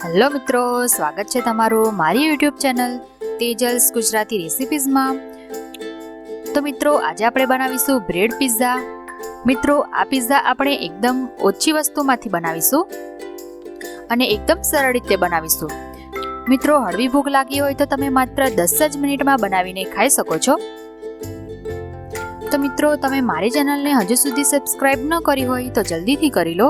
Hello મિત્રો, સ્વાગત છે તમારું મારી યુટ્યુબ ચેનલ તેજલ્સ ગુજરાતી રેસિપીઝમાં। તો મિત્રો, આજે આપણે બનાવીશું બ્રેડ પિઝા। મિત્રો, આ પિઝા આપણે એકદમ ઓછી વસ્તુમાંથી બનાવીશું અને એકદમ સરળ રીતે બનાવીશું। મિત્રો, હળવી ભૂખ લાગી હોય તો તમે માત્ર 10 જ મિનિટમાં બનાવીને ખાઈ શકો છો। તો મિત્રો, તમે મારી ચેનલને હજુ સુધી સબસ્ક્રાઇબ ન કરી હોય તો જલ્દીથી કરી લો।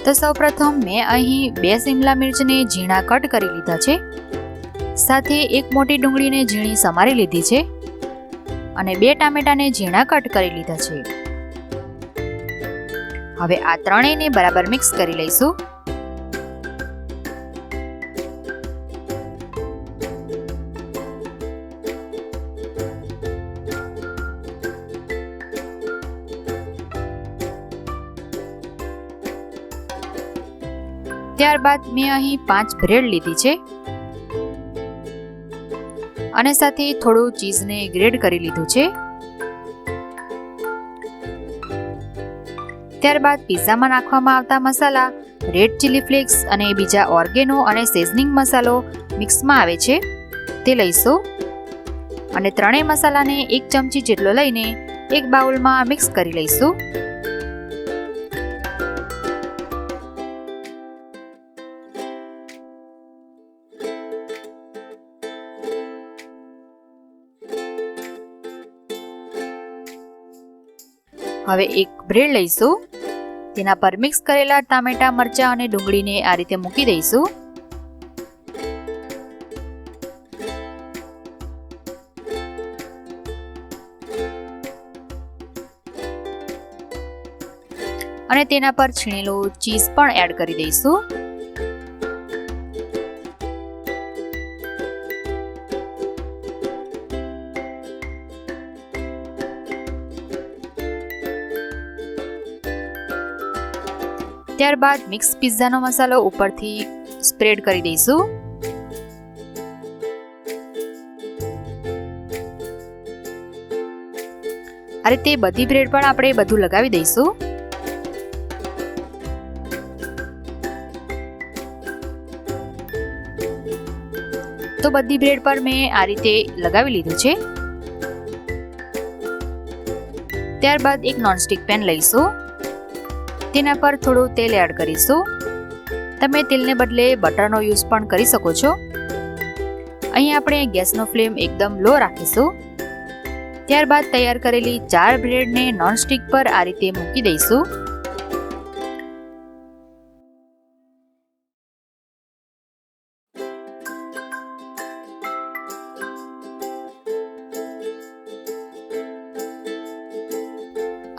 તો સૌપ્રથમ મેં અહીં 2 શિમલા મિર્ચને ઝીણા કટ કરી લીધા છે, સાથે એક મોટી ડુંગળીને ઝીણી સમારી લીધી છે અને 2 ટામેટાને ઝીણા કટ કરી લીધા છે। હવે આ ત્રણેયને બરાબર મિક્સ કરી લઈશું। ત્યારબાદ મેં અહીં 5 બ્રેડ લીધી છે અને સાથે થોડું ચીઝને ગ્રેડ કરી લીધું છે। ત્યારબાદ પિઝામાં નાખવામાં આવતા મસાલા રેડ ચીલી ફ્લેક્સ અને બીજા ઓર્ગેનો અને સેઝનિંગ મસાલો મિક્સમાં આવે છે તે લઈશું અને ત્રણેય મસાલાને 1 ચમચી જેટલો લઈને એક બાઉલમાં મિક્સ કરી લઈશું। હવે એક બ્રેડ લઈશું, તેના પર મિક્સ કરેલા ટામેટા, મરચાં અને ડુંગળીને આ રીતે મૂકી દઈશું। અને તેના પર છીણેલું ચીઝ પણ એડ કરી દઈશું। ત્યારબાદ મિક્સ પિઝાનો મસાલો ઉપરથી સ્પ્રેડ કરી દઈશું। આ રીતે બધી બ્રેડ પર આપણે બધું લગાવી દઈશું। તો બધી બ્રેડ પર મેં આ રીતે લગાવી લીધું છે। ત્યારબાદ એક નોનસ્ટિક પેન લઈશું, તેના પર થોડું તેલ એડ કરીશું। તમે તેલને બદલે બટરનો યુઝ પણ કરી શકો છો। અહીં આપણે ગેસનો ફ્લેમ એકદમ લો રાખીશું। ત્યારબાદ તૈયાર કરેલી 4 બ્રેડને નોનસ્ટિક પર આ રીતે મૂકી દઈશું।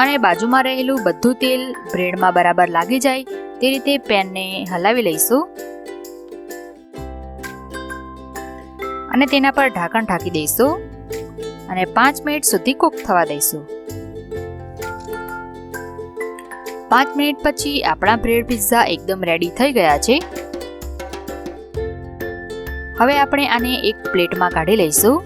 અને બાજુમાં રહેલું બધું તેલ બ્રેડમાં બરાબર લાગી જાય તે રીતે પેનને હલાવી લઈશું અને તેના પર ઢાંકણ ઢાંકી દઈશું અને 5 મિનિટ સુધી કૂક થવા દઈશું। 5 મિનિટ પછી આપણા બ્રેડ પિઝા એકદમ રેડી થઈ ગયા છે। હવે આપણે આને એક પ્લેટમાં કાઢી લઈશું।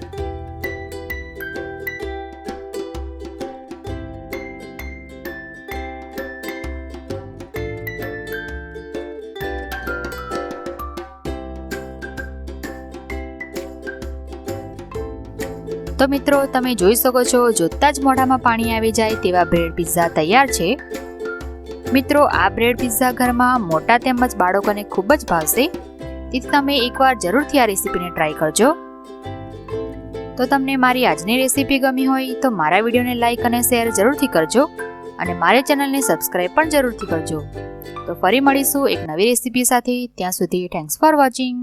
તો મિત્રો, તમે જોઈ શકો છો, જોતાં જ મોઢામાં પાણી આવી જાય તેવા બ્રેડ પિઝા તૈયાર છે। મિત્રો, આ બ્રેડ પિઝા ઘરમાં મોટા તેમજ બાળકોને ખૂબ જ ભાવશે, તેથી તમે એકવાર જરૂરથી આ રેસીપીને ટ્રાય કરજો। તો તમને મારી આજની રેસીપી ગમી હોય તો મારા વિડીયોને લાઈક અને શેર જરૂરથી કરજો અને મારી ચેનલને સબસ્ક્રાઈબ પણ જરૂરથી કરજો। તો ફરી મળીશું એક નવી રેસીપી સાથે। ત્યાં સુધી થેન્ક્સ ફોર વોચિંગ।